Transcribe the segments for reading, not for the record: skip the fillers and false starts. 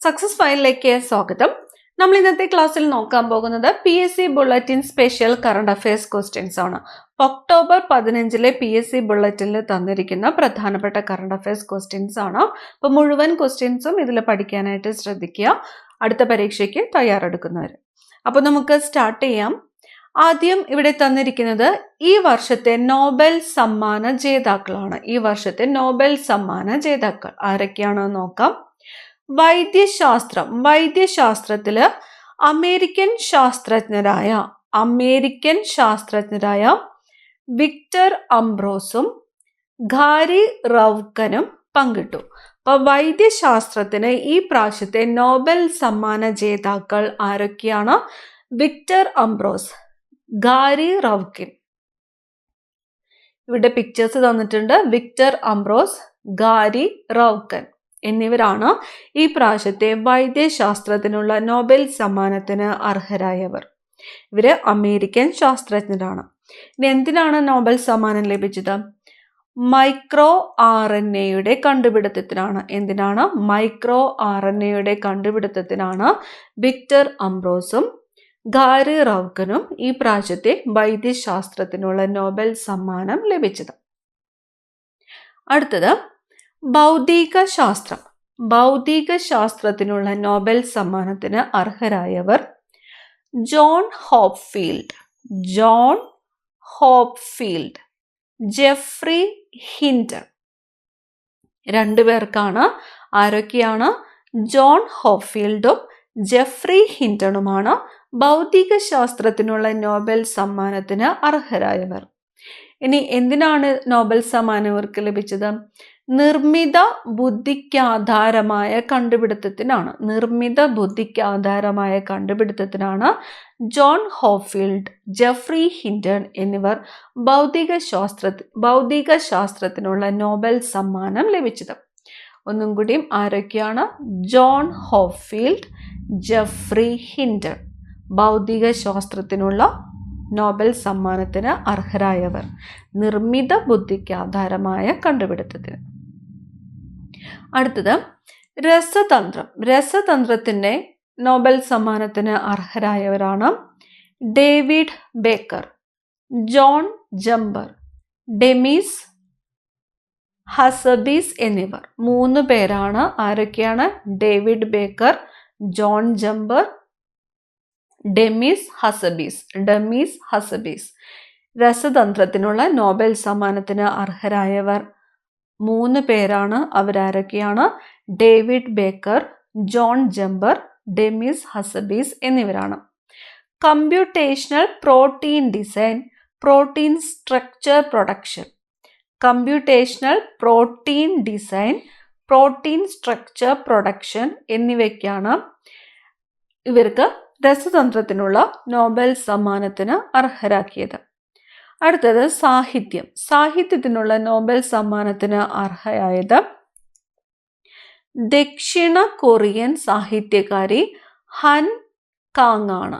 Success ഫയലിലേക്ക് സ്വാഗതം. നമ്മൾ ഇന്നത്തെ ക്ലാസ്സിൽ നോക്കാൻ പോകുന്നത് PSC bulletin special current affairs questions ആണ്. ഒക്ടോബർ 15 PSC ബുള്ളറ്റിനിൽ തന്നിരിക്കുന്ന പ്രധാനപ്പെട്ട കറണ്ട് അഫയേഴ്സ് ക്വസ്റ്റ്യൻസ് ആണ്. അപ്പോൾ മുഴുവൻ ക്വസ്റ്റ്യൻസും ഇതിൽ പഠിക്കാനായിട്ട് ശ്രദ്ധിക്കുക, അടുത്ത പരീക്ഷയ്ക്ക് തയ്യാറെടുക്കുന്നവർ. അപ്പോൾ നമുക്ക് സ്റ്റാർട്ട് ചെയ്യാം. ആദ്യം ഇവിടെ തന്നിരിക്കുന്നത് ഈ വർഷത്തെ നോബൽ സമ്മാന ജേതാക്കളാണ്. ഈ വർഷത്തെ നോബൽ സമ്മാന ജേതാക്കൾ ആരൊക്കെയാണെന്ന് നോക്കാം. വൈദ്യശാസ്ത്രത്തില് അമേരിക്കൻ ശാസ്ത്രജ്ഞരായ വിക്ടർ അംബ്രോസും ഗാരി റവ്കനും പങ്കിട്ടു. അപ്പൊ വൈദ്യശാസ്ത്രത്തിന് ഈ പ്രാവശ്യത്തെ നോബൽ സമ്മാന ജേതാക്കൾ ആരൊക്കെയാണ്? Victor Ambrose, Gary റവ്കിൻ. ഇവിടെ പിക്ചേഴ്സ് തന്നിട്ടുണ്ട്. വിക്ടർ അംബ്രോസ്, ഗാരി റവ്കൻ എന്നിവരാണ് ഈ പ്രാവശ്യത്തെ വൈദ്യശാസ്ത്രത്തിനുള്ള നോബൽ സമ്മാനത്തിന് അർഹരായവർ. ഇവര് അമേരിക്കൻ ശാസ്ത്രജ്ഞരാണ്. ഇനി എന്തിനാണ് നോബൽ സമ്മാനം ലഭിച്ചത്? മൈക്രോ RNAയുടെ കണ്ടുപിടുത്തത്തിനാണ്. എന്തിനാണ്? മൈക്രോ RNAയുടെ കണ്ടുപിടുത്തത്തിനാണ് വിക്ടർ അംബ്രോസും ഗാരി റവ്കനും ഈ പ്രാവശ്യത്തെ വൈദ്യശാസ്ത്രത്തിനുള്ള നോബൽ സമ്മാനം ലഭിച്ചത്. അടുത്തത് ഭൗതികശാസ്ത്രത്തിനുള്ള നോബൽ സമ്മാനത്തിന് അർഹരായവർ ജോൺ ഹോപ്ഫീൽഡ്, ജെഫ്രി ഹിൻറ്റൺ. രണ്ടുപേർക്കാണ്. ആരൊക്കെയാണ്? ജോൺ ഹോപ്ഫീൽഡും ജെഫ്രി ഹിൻറ്റണുമാണ് ഭൗതികശാസ്ത്രത്തിനുള്ള നോബൽ സമ്മാനത്തിന് അർഹരായവർ. ഇനി എന്തിനാണ് നോബൽ സമ്മാനം ഇവർക്ക് ലഭിച്ചത്? നിർമ്മിത ബുദ്ധിക്കാധാരമായ കണ്ടുപിടുത്തത്തിനാണ് ജോൺ ഹോപ്ഫീൽഡ്, ജെഫ്രി ഹിൻറ്റൺ എന്നിവർ ഭൗതികശാസ്ത്രത്തിനുള്ള നോബൽ സമ്മാനം ലഭിച്ചത്. ഒന്നും കൂടിയും ആരൊക്കെയാണ്? ജോൺ ഹോപ്ഫീൽഡ്, ജെഫ്രി ഹിൻറ്റൺ ഭൗതികശാസ്ത്രത്തിനുള്ള നോബൽ സമ്മാനത്തിന് അർഹരായവർ, നിർമ്മിത ബുദ്ധിക്ക് ആധാരമായ കണ്ടുപിടുത്തത്തിന്. അടുത്തത് രസതന്ത്രത്തിന്റെ നോബൽ സമ്മാനത്തിന് അർഹരായവരാണ് David Baker, John Jumper, Demis Hassabis എന്നിവർ. 3 പേരാണ്. ആരൊക്കെയാണ്? David Baker, John Jumper, Demis Hassabis. രസതന്ത്രത്തിനുള്ള നോബൽ സമ്മാനത്തിന് അർഹരായവർ 3 പേരാണ്. അവരാരൊക്കെയാണ്? David Baker, John Jumper, Demis Hassabis എന്നിവരാണ്. Computational protein design, protein structure production എന്നിവയ്ക്കാണ് ഇവർക്ക് രസതന്ത്രത്തിനുള്ള നോബൽ സമ്മാനത്തിന് അർഹരാക്കിയത്. അടുത്തത് സാഹിത്യത്തിനുള്ള നോബൽ സമ്മാനത്തിന് അർഹയായത് ദക്ഷിണ കൊറിയൻ സാഹിത്യകാരി ഹൻ കാങ് ആണ്.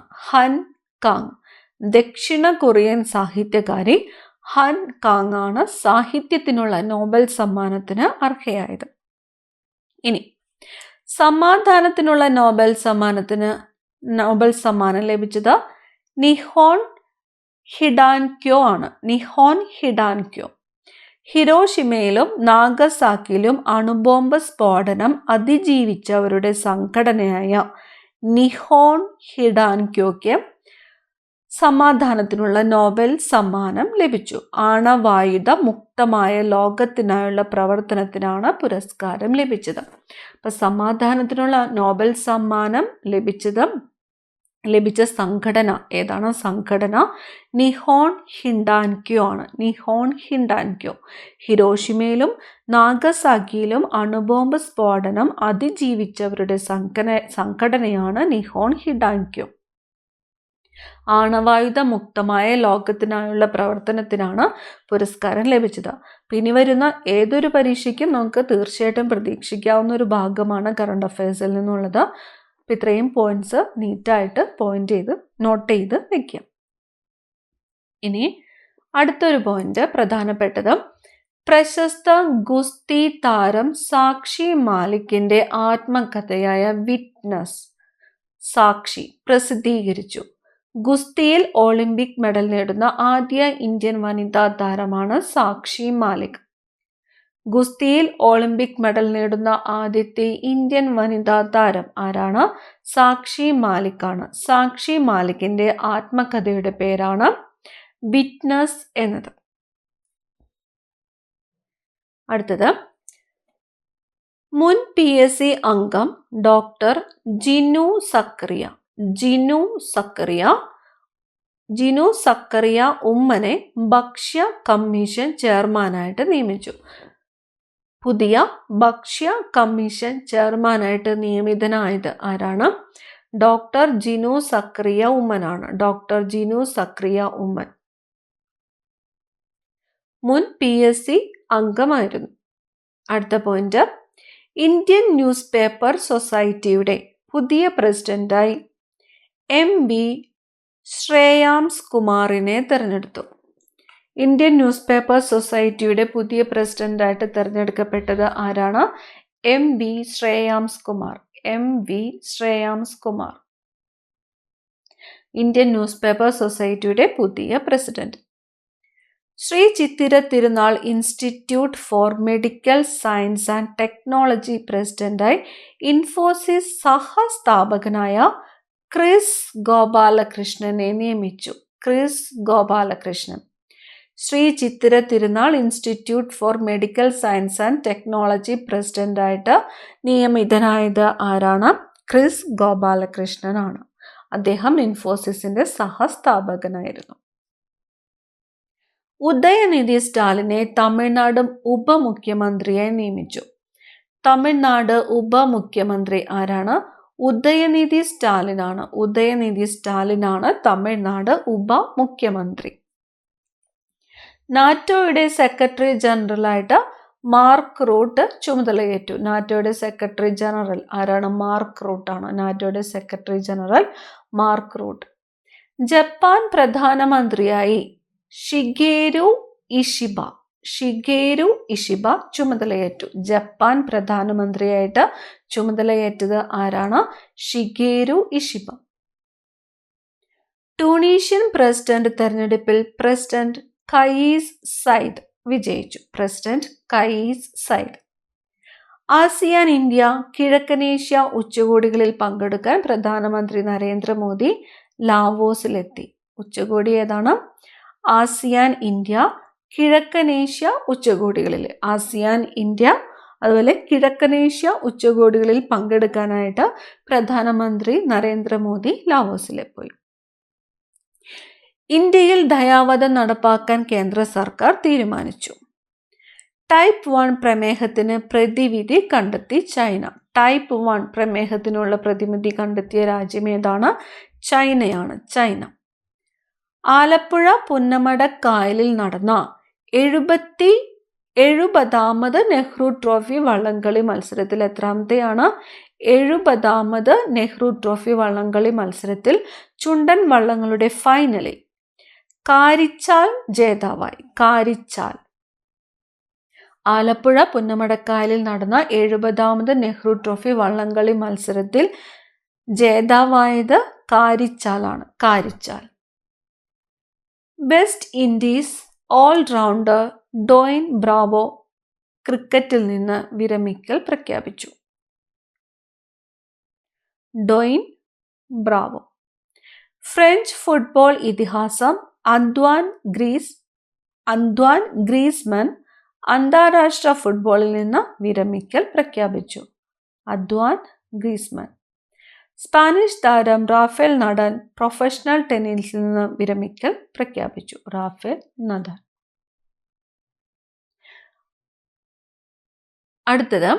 ദക്ഷിണ കൊറിയൻ സാഹിത്യകാരി ഹൻ കാങ് ആണ് സാഹിത്യത്തിനുള്ള നോബൽ സമ്മാനത്തിന് അർഹയായത്. ഇനി സമാധാനത്തിനുള്ള നോബൽ സമ്മാനം ലഭിച്ചത് നിഹോൺ ഹിഡാൻക്യോ ആണ്. ഹിരോഷിമയിലും നാഗസാക്കിയിലും അണുബോംബ് സ്ഫോടനം അതിജീവിച്ചവരുടെ സംഘടനയായ നിഹോൺ ഹിഡാൻക്യോയ്ക്ക് സമാധാനത്തിനുള്ള നോബൽ സമ്മാനം ലഭിച്ചു. ആണവായുധ മുക്തമായ ലോകത്തിനായുള്ള പ്രവർത്തനത്തിനാണ് പുരസ്കാരം ലഭിച്ചത്. അപ്പൊ സമാധാനത്തിനുള്ള നോബൽ സമ്മാനം ലഭിച്ച സംഘടന ഏതാണ്? നിഹോൺ ഹിഡാൻക്യോ ആണ്. ഹിരോഷിമയിലും നാഗസാക്കിയിലും അണുബോംബ് സ്ഫോടനം അതിജീവിച്ചവരുടെ സംഘടനയാണ് നിഹോൺ ഹിഡാൻക്യോ. ആണവായുധ മുക്തമായ ലോകത്തിനായുള്ള പ്രവർത്തനത്തിനാണ് പുരസ്കാരം ലഭിച്ചത്. ഇനി വരുന്ന ഏതൊരു പരീക്ഷയ്ക്കും നമുക്ക് തീർച്ചയായിട്ടും പ്രതീക്ഷിക്കാവുന്ന ഒരു ഭാഗമാണ് കറണ്ട് അഫയേഴ്സിൽ നിന്നുള്ളത്. ഇത്രയും പോയിന്റ്സ് നീറ്റായിട്ട് നോട്ട് ചെയ്ത് വെക്കാം. ഇനി അടുത്തൊരു പോയിന്റ് പ്രധാനപ്പെട്ടത് പ്രശസ്ത ഗുസ്തി താരം സാക്ഷി മാലിക്കിന്റെ ആത്മകഥയായ വിറ്റ്നസ് സാക്ഷി പ്രസിദ്ധീകരിച്ചു. ഗുസ്തിയിൽ ഒളിമ്പിക് മെഡൽ നേടുന്ന ആദ്യ ഇന്ത്യൻ വനിതാ താരമാണ് സാക്ഷി മാലിക്. ഗുസ്തിയിൽ ഒളിമ്പിക് മെഡൽ നേടുന്ന ആദ്യത്തെ ഇന്ത്യൻ വനിതാ താരം ആരാണ്? സാക്ഷി മാലിക് ആണ്. സാക്ഷി മാലിക്കിന്റെ ആത്മകഥയുടെ പേരാണ് വിറ്റ്നസ് എന്നത്. അടുത്തത്, മുൻ PSC അംഗം ഡോക്ടർ ജിനു സക്കറിയ ഉമ്മനെ ഭക്ഷ്യ കമ്മീഷൻ ചെയർമാനായിട്ട് നിയമിച്ചു. പുതിയ ഭക്ഷ്യ കമ്മീഷൻ ചെയർമാനായിട്ട് നിയമിതനായത് ആരാണ്? ഡോക്ടർ ജിനു സക്കറിയ ഉമ്മനാണ്. ഡോക്ടർ ജിനു സക്കറിയ ഉമ്മൻ മുൻ PSC അംഗമായിരുന്നു. അടുത്ത പോയിന്റ്, ഇന്ത്യൻ ന്യൂസ് പേപ്പർ സൊസൈറ്റിയുടെ പുതിയ പ്രസിഡന്റായി MB ശ്രേയാംസ് കുമാറിനെ തെരഞ്ഞെടുത്തു. ഇന്ത്യൻ ന്യൂസ് പേപ്പർ സൊസൈറ്റിയുടെ പുതിയ പ്രസിഡന്റായിട്ട് തെരഞ്ഞെടുക്കപ്പെട്ടത് ആരാണ്? MB Shreyams Kumar. Indian newspaper സൊസൈറ്റിയുടെ പുതിയ president. Shri Chithira Thirunal institute for medical science and technology പ്രസിഡന്റായി ഇൻഫോസിസ് സഹസ്ഥാപകനായ ക്രിസ് ഗോപാലകൃഷ്ണനെ നിയമിച്ചു. Shri Chithira Thirunal institute for medical science and technology പ്രസിഡന്റായിട്ട് നിയമിതനായത് ആരാണ്? ക്രിസ് ഗോപാലകൃഷ്ണനാണ്. അദ്ദേഹം ഇൻഫോസിസിന്റെ സഹസ്ഥാപകനായിരുന്നു. ഉദയനിധി സ്റ്റാലിനെ തമിഴ്നാട് ഉപമുഖ്യമന്ത്രിയായി നിയമിച്ചു. തമിഴ്നാട് ഉപമുഖ്യമന്ത്രി ആരാണ്? ഉദയനിധി സ്റ്റാലിനാണ് തമിഴ്നാട് ഉപമുഖ്യമന്ത്രി. നാറ്റോയുടെ സെക്രട്ടറി ജനറലായിട്ട് മാർക്ക് റൂട്ട് ചുമതലയേറ്റു. നാറ്റോയുടെ സെക്രട്ടറി ജനറൽ ആരാണ്? മാർക്ക് റൂട്ടാണ്. നാറ്റോയുടെ secretary general Mark Rutte. Japan പ്രധാനമന്ത്രിയായി ഷിഗേരു ഇഷിബ ചുമതലയേറ്റു. ജപ്പാൻ പ്രധാനമന്ത്രിയായിട്ട് ചുമതലയേറ്റത് ആരാണ്? Shigeru Ishiba. ട്യൂണീഷ്യൻ പ്രസിഡന്റ് തെരഞ്ഞെടുപ്പിൽ പ്രസിഡന്റ് കയീസ് സൈദ് വിജയിച്ചു. ആസിയാൻ ഇന്ത്യ കിഴക്കനേഷ്യ ഉച്ചകോടികളിൽ പങ്കെടുക്കാൻ പ്രധാനമന്ത്രി നരേന്ദ്രമോദി ലാവോസിലെത്തി. ഉച്ചകോടി ഏതാണ്? ആസിയാൻ ഇന്ത്യ കിഴക്കനേഷ്യ ഉച്ചകോടികളിൽ. അതുപോലെ കിഴക്കനേഷ്യ ഉച്ചകോടികളിൽ പങ്കെടുക്കാനായിട്ട് പ്രധാനമന്ത്രി നരേന്ദ്രമോദി ലാവോസിലെ പോയി. ഇന്ത്യയിൽ ദയാവധം നടപ്പാക്കാൻ കേന്ദ്ര സർക്കാർ തീരുമാനിച്ചു. ടൈപ്പ് 1 പ്രമേഹത്തിന് പ്രതിവിധി കണ്ടെത്തി ചൈന. ടൈപ്പ് 1 പ്രമേഹത്തിനുള്ള പ്രതിവിധി കണ്ടെത്തിയ രാജ്യം ഏതാണ്? ചൈന. ആലപ്പുഴ പുന്നമടക്കായലിൽ നടന്ന 70ാമത് നെഹ്റു ട്രോഫി വള്ളംകളി മത്സരത്തിൽ എത്രാമത്തെയാണ്? 70ാമത് നെഹ്റു ട്രോഫി വള്ളംകളി മത്സരത്തിൽ ചുണ്ടൻ വള്ളങ്ങളുടെ ഫൈനലിൽ കാരിച്ചാൽ ജേതാവായി. ആലപ്പുഴ പുന്നമടക്കായലിൽ നടന്ന 70ാമത് നെഹ്റു ട്രോഫി വള്ളംകളി മത്സരത്തിൽ ജേതാവായത് കാരിച്ചാലാണ്. West Indies allrounder Dwayne Bravo ക്രിക്കറ്റിൽ നിന്ന് വിരമിക്കൽ പ്രഖ്യാപിച്ചു. ഫ്രഞ്ച് ഫുട്ബോൾ ഇതിഹാസം അന്ത്വാൻ ഗ്രീസ്മൻ അന്താരാഷ്ട്ര ഫുട്ബോളിൽ നിന്ന് വിരമിക്കൽ പ്രഖ്യാപിച്ചു. സ്പാനിഷ് താരം റാഫേൽ നദാൽ പ്രൊഫഷണൽ ടെന്നീസിൽ നിന്ന് വിരമിക്കൽ പ്രഖ്യാപിച്ചു. അടുത്തത്,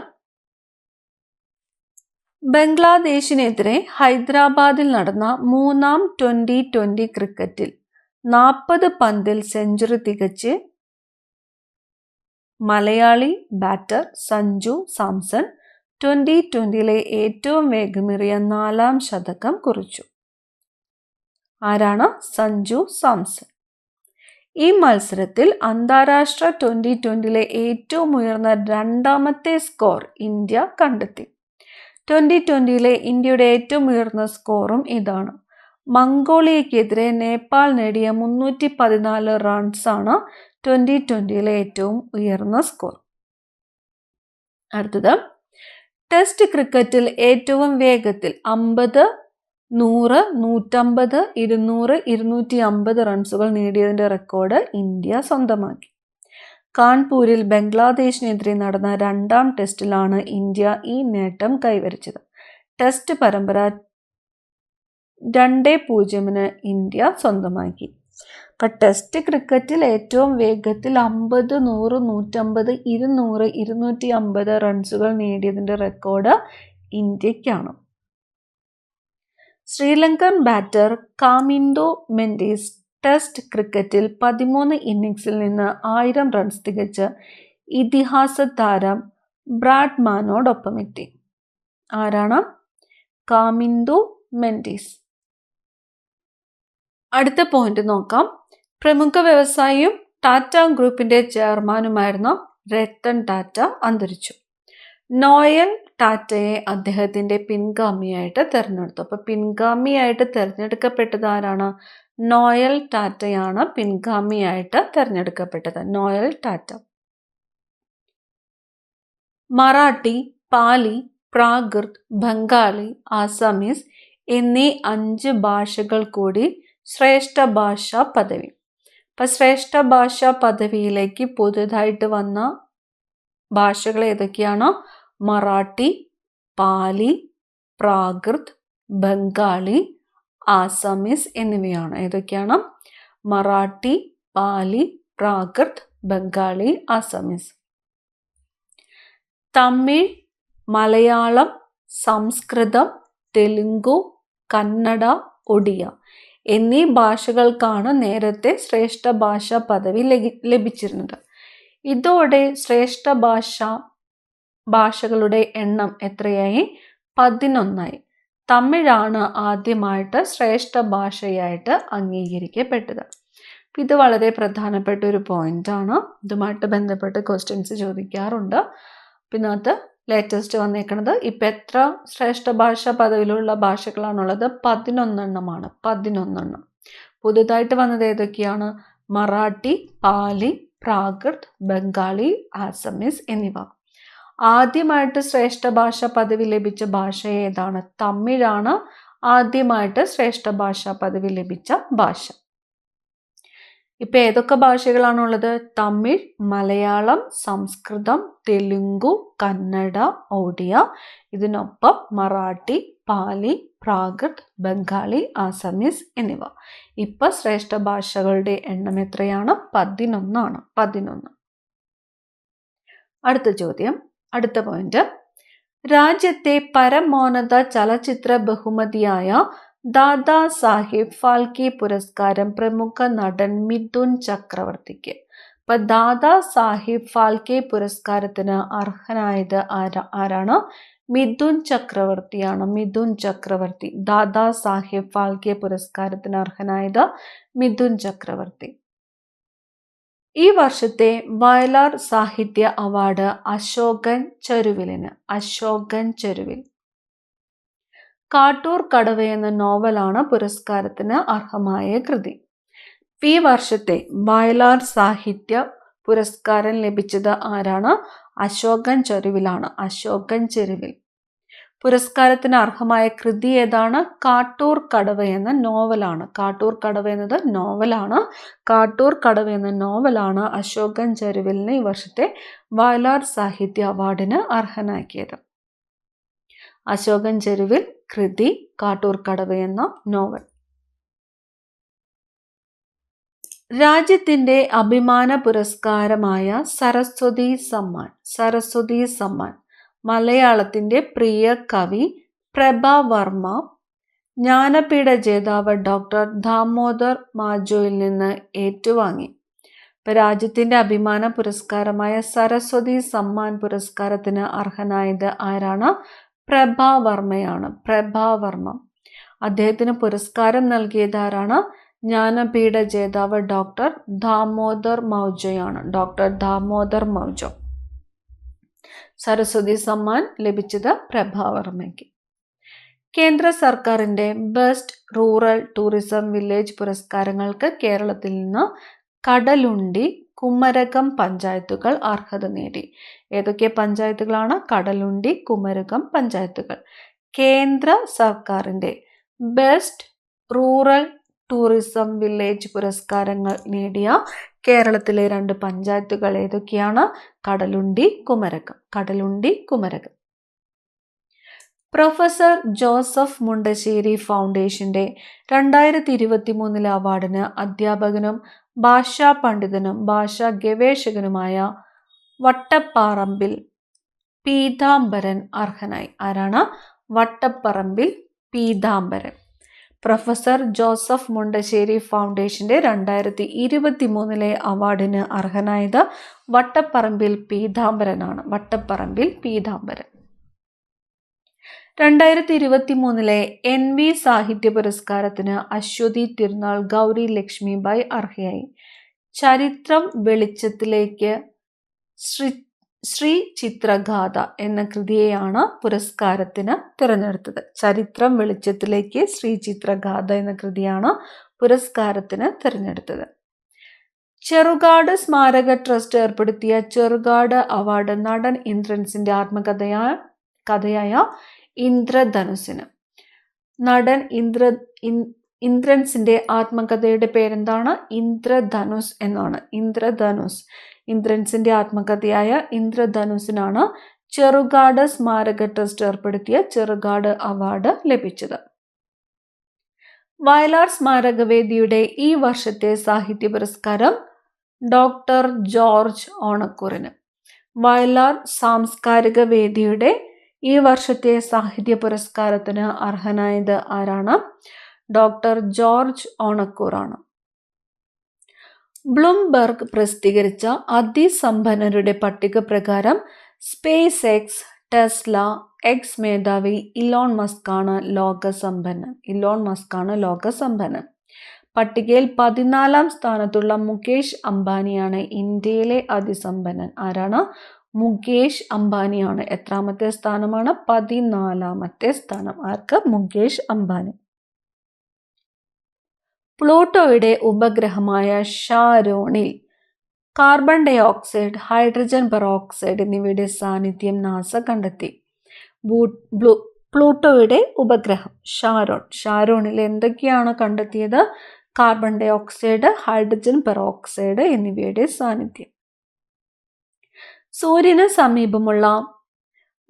ബംഗ്ലാദേശിനെതിരെ ഹൈദരാബാദിൽ നടന്ന 3ാം T20 ക്രിക്കറ്റിൽ 40 പന്തിൽ സെഞ്ചുറി തികച്ച് മലയാളി ബാറ്റർ സഞ്ജു സാംസൺ 2020 ഏറ്റവും വേഗമേറിയ 4ാം ശതകം കുറിച്ചു. ആരാണ്? സഞ്ജു സാംസൺ. ഈ മത്സരത്തിൽ അന്താരാഷ്ട്ര 2020 ഏറ്റവും ഉയർന്ന രണ്ടാമത്തെ സ്കോർ ഇന്ത്യ കണ്ടെത്തി. 2020 ഇന്ത്യയുടെ ഏറ്റവും ഉയർന്ന സ്കോറും ഇതാണ്. മംഗോളിയക്കെതിരെ നേപ്പാൾ നേടിയ 314 റൺസാണ് 2020 ഏറ്റവും ഉയർന്ന സ്കോർ. അടുത്തത്, ടെസ്റ്റ് ക്രിക്കറ്റിൽ ഏറ്റവും വേഗത്തിൽ 50, 100, 150, 200, 250 റൺസുകൾ നേടിയതിൻ്റെ റെക്കോർഡ് ഇന്ത്യ സ്വന്തമാക്കി. കാൺപൂരിൽ ബംഗ്ലാദേശിനെതിരെ നടന്ന രണ്ടാം ടെസ്റ്റിലാണ് ഇന്ത്യ ഈ നേട്ടം കൈവരിച്ചത്. ടെസ്റ്റ് പരമ്പര 2-0 ഇന്ത്യ സ്വന്തമാക്കി. അപ്പം ടെസ്റ്റ് ക്രിക്കറ്റിൽ ഏറ്റവും വേഗത്തിൽ 50, 100, 150, 200, 250 റൺസുകൾ നേടിയതിൻ്റെ റെക്കോർഡ് ഇന്ത്യക്കാണ്. ശ്രീലങ്കൻ ബാറ്റർ കാമിൻഡോ മെൻഡിസ് ടെസ്റ്റ് ക്രിക്കറ്റിൽ 13 ഇന്നിംഗ്സിൽ നിന്ന് 1000 റൺസ് തികച്ച് ഇതിഹാസ താരം ബ്രാഡ്മാനോടൊപ്പമെത്തി. ആരാണ്? കാമിൻഡോ മെൻഡിസ്. അടുത്ത പോയിന്റ് നോക്കാം. പ്രമുഖ വ്യവസായിയും ടാറ്റ ഗ്രൂപ്പിന്റെ ചെയർമാനുമായിരുന്ന രത്തൻ ടാറ്റ അന്തരിച്ചു. നോയൽ ടാറ്റയെ അദ്ദേഹത്തിന്റെ പിൻഗാമിയായിട്ട് തിരഞ്ഞെടുത്തു. അപ്പൊ പിൻഗാമിയായിട്ട് തിരഞ്ഞെടുക്കപ്പെട്ടത് ആരാണ്? നോയൽ ടാറ്റയാണ് പിൻഗാമിയായിട്ട് തിരഞ്ഞെടുക്കപ്പെട്ടത്. നോയൽ ടാറ്റ. മറാഠി, പാലി, പ്രാകൃത്, ബംഗാളി, ആസാമീസ് എന്നീ 5 ഭാഷകൾ കൂടി ശ്രേഷ്ഠ ഭാഷാ പദവി. അപ്പം ശ്രേഷ്ഠ ഭാഷാ പദവിയിലേക്ക് പുതുതായിട്ട് വന്ന ഭാഷകൾ ഏതൊക്കെയാണ്? മറാഠി, പാലി, പ്രാകൃത്, ബംഗാളി, ആസാമീസ് എന്നിവയാണ്. ഏതൊക്കെയാണ്? മറാഠി, പാലി, പ്രാകൃത്, ബംഗാളി, ആസാമീസ്. തമിഴ്, മലയാളം, സംസ്കൃതം, തെലുങ്കു, കന്നഡ, ഒഡിയ എന്നീ ഭാഷകൾക്കാണ് നേരത്തെ ശ്രേഷ്ഠ ഭാഷാ പദവി ലഭിച്ചിരുന്നത്. ഇതോടെ ശ്രേഷ്ഠ ഭാഷകളുടെ എണ്ണം എത്രയായി? 11ആയി. തമിഴാണ് ആദ്യമായിട്ട് ശ്രേഷ്ഠ ഭാഷയായിട്ട് അംഗീകരിക്കപ്പെട്ടത്. ഇത് വളരെ പ്രധാനപ്പെട്ട ഒരു പോയിന്റാണ്. ഇതുമായിട്ട് ബന്ധപ്പെട്ട് ക്വസ്റ്റ്യൻസ് ചോദിക്കാറുണ്ട്. ഇതിനകത്ത് ലേറ്റസ്റ്റ് വന്നേക്കുന്നത് ഇപ്പം എത്ര ശ്രേഷ്ഠ ഭാഷ പദവിയിലുള്ള ഭാഷകളാണുള്ളത്? 11 11. പുതുതായിട്ട് വന്നത് ഏതൊക്കെയാണ്? മറാഠി, പാലി, പ്രാകൃത്, ബംഗാളി, ആസാമീസ് എന്നിവ. ആദ്യമായിട്ട് ശ്രേഷ്ഠ ഭാഷ പദവി ലഭിച്ച ഭാഷ ഏതാണ്? തമിഴാണ് ആദ്യമായിട്ട് ശ്രേഷ്ഠ ഭാഷാ പദവി ലഭിച്ച ഭാഷ. ഇപ്പം ഏതൊക്കെ ഭാഷകളാണുള്ളത്? തമിഴ്, മലയാളം, സംസ്കൃതം, തെലുങ്കു, കന്നഡ, ഒഡിയ. ഇതിനൊപ്പം മറാഠി, പാലി, പ്രാകൃത്, ബംഗാളി, ആസാമീസ് എന്നിവ. ഇപ്പം ശ്രേഷ്ഠ ഭാഷകളുടെ എണ്ണം എത്രയാണ്? 11 11. അടുത്ത ചോദ്യം, അടുത്ത പോയിന്റ്. രാജ്യത്തെ പരമോന്നത ചലച്ചിത്ര ബഹുമതിയായ ദാദാ സാഹിബ് ഫാൽക്കെ പുരസ്കാരം പ്രമുഖ നടൻ മിഥുൻ ചക്രവർത്തിക്ക്. അപ്പൊ ദാദാ സാഹിബ് ഫാൽക്കെ പുരസ്കാരത്തിന് അർഹനായത് ആരാണ്? മിഥുൻ ചക്രവർത്തിയാണ്. മിഥുൻ ചക്രവർത്തി. ദാദാ സാഹിബ് ഫാൽക്കെ പുരസ്കാരത്തിന് അർഹനായത് മിഥുൻ ചക്രവർത്തി. ഈ വർഷത്തെ വയലാർ സാഹിത്യ അവാർഡ് അശോകൻ ചെരുവിലിന്. അശോകൻ ചെരുവിൽ. കാട്ടൂർ കടവ എന്ന നോവലാണ് പുരസ്കാരത്തിന് അർഹമായ കൃതി. ഈ വർഷത്തെ വയലാർ സാഹിത്യ പുരസ്കാരം ലഭിച്ചത് ആരാണ്? അശോകൻ ചെരുവിലാണ്. അശോകൻ ചെരുവിൽ. പുരസ്കാരത്തിന് അർഹമായ കൃതി ഏതാണ്? കാട്ടൂർ കടവ എന്ന നോവലാണ്. കാട്ടൂർ കടവ എന്നത് നോവലാണ്. കാട്ടൂർ കടവ എന്ന നോവലാണ് അശോകൻ ചെരുവിലിന് ഈ വർഷത്തെ വയലാർ സാഹിത്യ അവാർഡിന് അർഹനാക്കിയത്. അശോകൻ ചെരുവിൽ കൃതി, കാട്ടൂർ കടവ എന്ന നോവൽ. രാജ്യത്തിൻ്റെ അഭിമാന പുരസ്കാരമായ സരസ്വതി സമ്മാൻ. സരസ്വതി സമ്മാൻ മലയാളത്തിൻ്റെ പ്രിയ കവി പ്രഭ വർമ്മ ജ്ഞാനപീഠ ജേതാവ് ഡോക്ടർ ദാമോദർ മാജോയിൽ നിന്ന് ഏറ്റുവാങ്ങി. ഇപ്പം രാജ്യത്തിൻ്റെ അഭിമാന പുരസ്കാരമായ സരസ്വതി സമ്മാൻ പുരസ്കാരത്തിന് അർഹനായത് ആരാണ്? പ്രഭ വർമ്മയാണ്. പ്രഭ വർമ്മ. അദ്ദേഹത്തിന് പുരസ്കാരം നൽകിയത് ആരാണ്? ജ്ഞാനപീഠ ജേതാവ് ഡോക്ടർ ദാമോദർ മൗജയാണ്. ഡോക്ടർ ദാമോദർ മൗജ. സരസ്വതി സമ്മാൻ ലഭിച്ചത് പ്രഭാവർമ്മയ്ക്ക്. കേന്ദ്ര സർക്കാരിൻ്റെ ബെസ്റ്റ് റൂറൽ ടൂറിസം വില്ലേജ് പുരസ്കാരങ്ങൾക്ക് കേരളത്തിൽ നിന്ന് കടലുണ്ടി, കുമരകം പഞ്ചായത്തുകൾ അർഹത നേടി. ഏതൊക്കെ പഞ്ചായത്തുകളാണ്? കടലുണ്ടി, കുമരകം പഞ്ചായത്തുകൾ. കേന്ദ്ര സർക്കാരിൻ്റെ ബെസ്റ്റ് റൂറൽ ടൂറിസം വില്ലേജ് പുരസ്കാരങ്ങൾ നേടിയ കേരളത്തിലെ 2 പഞ്ചായത്തുകൾ ഏതൊക്കെയാണ്? കടലുണ്ടി, കുമരകം. കടലുണ്ടി, കുമരകം. പ്രൊഫസർ ജോസഫ് മുണ്ടശ്ശേരി ഫൗണ്ടേഷന്റെ 2023 അവാർഡിന് അധ്യാപകനും ഭാഷാ പണ്ഡിതനും ഭാഷാ ഗവേഷകനുമായ വട്ടപ്പറമ്പിൽ പീതാംബരൻ അർഹനായി. ആരാണ്? വട്ടപ്പറമ്പിൽ പീതാംബരൻ. പ്രൊഫസർ ജോസഫ് മുണ്ടശ്ശേരി ഫൗണ്ടേഷന്റെ 2023 അവാർഡിന് അർഹനായത് വട്ടപ്പറമ്പിൽ പീതാംബരനാണ്. വട്ടപ്പറമ്പിൽ പീതാംബരൻ. 2023 NV സാഹിത്യ പുരസ്കാരത്തിന് അശ്വതി തിരുനാൾ ഗൗരി ലക്ഷ്മിബായി അർഹയായി. ചരിത്രം വെളിച്ചത്തിലേക്ക് ശ്രീ ചിത്രഗാഥ എന്ന കൃതിയെയാണ് പുരസ്കാരത്തിന് തിരഞ്ഞെടുത്തത്. ചരിത്രം വെളിച്ചത്തിലേക്ക് ശ്രീ ചിത്രഗാഥ എന്ന കൃതിയാണ് പുരസ്കാരത്തിന് തിരഞ്ഞെടുത്തത്. ചെറുകാട് സ്മാരക ട്രസ്റ്റ് ഏർപ്പെടുത്തിയ ചെറുകാട് അവാർഡ് നടൻ ഇന്ദ്രൻസിന്റെ ആത്മകഥയായ ഇന്ദ്രധനുസിന്. നടൻ ഇന്ദ്രൻസിന്റെ ആത്മകഥയുടെ പേരെന്താണ്? ഇന്ദ്രധനുസ് എന്നാണ്. ഇന്ദ്രധനുസ്. ഇന്ദ്രൻസിന്റെ ആത്മകഥയായ ഇന്ദ്രധനുസിനാണ് ചെറുകാട് സ്മാരക ട്രസ്റ്റ് ഏർപ്പെടുത്തിയ ചെറുകാട് അവാർഡ് ലഭിച്ചത്. വയലാർ സ്മാരകവേദിയുടെ ഈ വർഷത്തെ സാഹിത്യ പുരസ്കാരം ഡോക്ടർ ജോർജ് ഓണക്കൂറിന്. വയലാർ സാംസ്കാരിക വേദിയുടെ ഈ വർഷത്തെ സാഹിത്യ പുരസ്കാരത്തിന് അർഹനായത് ആരാണ്? Doctor George ഓണക്കൂറാണ്. ബ്ലൂംബെർഗ് പ്രസിദ്ധീകരിച്ച അതിസമ്പന്നരുടെ പട്ടിക പ്രകാരം സ്പേസ് എക്സ്, ടെസ്ല, എക്സ് മേധാവി ഇലോൺ മസ്കാണ് ലോകസമ്പന്നൻ. പട്ടികയിൽ 14ാം സ്ഥാനത്തുള്ള മുകേഷ് അംബാനിയാണ് ഇന്ത്യയിലെ അതിസമ്പന്നൻ. ആരാണ്? മുകേഷ് അംബാനിയാണ്. എത്രാമത്തെ സ്ഥാനമാണ്? 14ാമത്തെ സ്ഥാനം. ആർക്ക്? മുകേഷ് അംബാനി. പ്ലൂട്ടോയുടെ ഉപഗ്രഹമായ ഷാരോണിൽ carbon dioxide, hydrogen peroxide എന്നിവയുടെ സാന്നിധ്യം നാസ കണ്ടെത്തി. പ്ലൂട്ടോയുടെ ഉപഗ്രഹം ഷാരോണിൽ എന്തൊക്കെയാണ് കണ്ടെത്തിയത്? Carbon dioxide, hydrogen peroxide എന്നിവയുടെ സാന്നിധ്യം. സൂര്യന് സമീപമുള്ള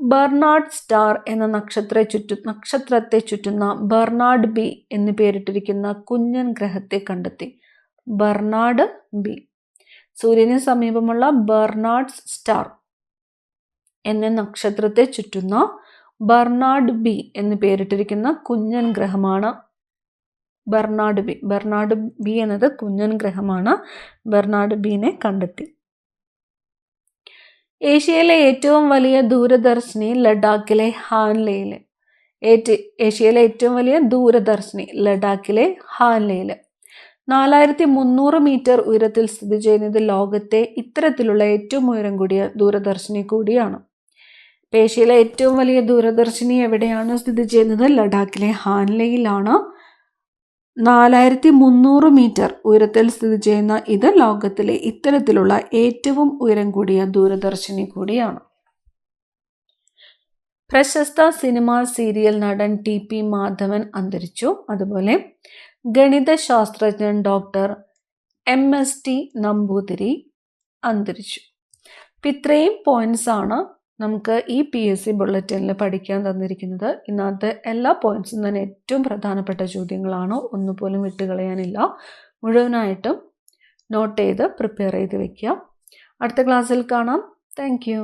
ബെർണാഡ് സ്റ്റാർ എന്ന നക്ഷത്രത്തെ ചുറ്റുന്ന ബെർണാഡ് ബി എന്ന് പേരിട്ടിരിക്കുന്ന കുഞ്ഞൻ ഗ്രഹത്തെ കണ്ടെത്തി. Barnard B. സൂര്യന് സമീപമുള്ള ബെർണാഡ് സ്റ്റാർ എന്ന നക്ഷത്രത്തെ ചുറ്റുന്ന ബെർണാഡ് ബി എന്ന് പേരിട്ടിരിക്കുന്ന കുഞ്ഞൻ ഗ്രഹമാണ് ബെർണാഡ് ബി. ബെർണാഡ് ബി എന്നത് കുഞ്ഞൻ ഗ്രഹമാണ്. ബെർണാഡ് ബിനെ കണ്ടെത്തി. ഏഷ്യയിലെ ഏറ്റവും വലിയ ദൂരദർശിനി ലഡാക്കിലെ ഹാൻലെയിൽ. ഏഷ്യയിലെ ഏറ്റവും വലിയ ദൂരദർശിനി ലഡാക്കിലെ ഹാൻലെയിൽ. 4300 മീറ്റർ ഉയരത്തിൽ സ്ഥിതി ചെയ്യുന്നത് ലോകത്തെ ഇത്തരത്തിലുള്ള ഏറ്റവും ഉയരം കൂടിയ ദൂരദർശിനി കൂടിയാണ്. ഏഷ്യയിലെ ഏറ്റവും വലിയ ദൂരദർശിനി എവിടെയാണ് സ്ഥിതി ചെയ്യുന്നത്? ലഡാക്കിലെ ഹാൻലെയിലാണ്. 4300 മീറ്റർ ഉയരത്തിൽ സ്ഥിതി ചെയ്യുന്ന ഇത് ലോകത്തിലെ ഇത്തരത്തിലുള്ള ഏറ്റവും ഉയരം കൂടിയ ദൂരദർശിനി കൂടിയാണ്. പ്രശസ്ത സിനിമാ സീരിയൽ നടൻ TP മാധവൻ അന്തരിച്ചു. അതുപോലെ ഗണിത ശാസ്ത്രജ്ഞൻ ഡോക്ടർ MST നമ്പൂതിരി അന്തരിച്ചു. ഇത്രയും പോയിന്റ്സ് ആണ് നമുക്ക് ഈ PSC ബുള്ളറ്റിനിൽ പഠിക്കാൻ തന്നിരിക്കുന്നത്. ഇന്നത്തെ എല്ലാ പോയിന്റ്സും തന്നെ ഏറ്റവും പ്രധാനപ്പെട്ട ചോദ്യങ്ങളാണ്. ഒന്നുപോലും വിട്ടുകളയാനില്ല. മുഴുവനായിട്ടും നോട്ട് ചെയ്ത് പ്രിപ്പയർ ചെയ്ത് വെക്കുക. അടുത്ത ക്ലാസ്സിൽ കാണാം. Thank you.